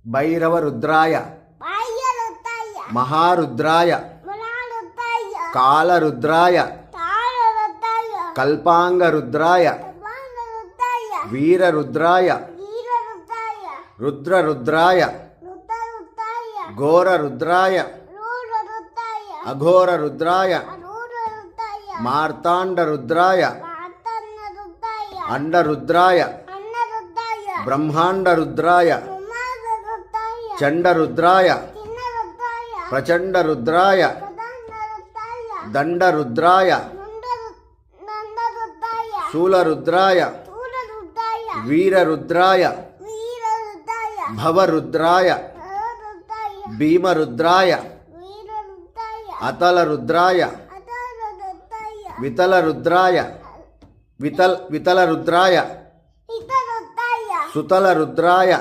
భైరవరుద్రాయ మహారుద్రాయ కాలరుద్రాయ కల్పాంగరుద్రాయ వీరరుద్రాయ రుద్రరుద్రాయ ఘోరరుద్రాయ అఘోరరుద్రాయ మార్తాండరుద్రాయ అండరుద్రాయ బ్రహ్మాండరుద్రాయ చండరుద్రాయ ప్రచండరుద్రాయ దండరుద్రాయ శూలరుద్రాయ వీరరుద్రాయ భవరుద్రాయ భీమరుద్రాయ అతలరుద్రాయ వితలరుద్రాయ వితలరుద్రాయ సుతలరుద్రాయ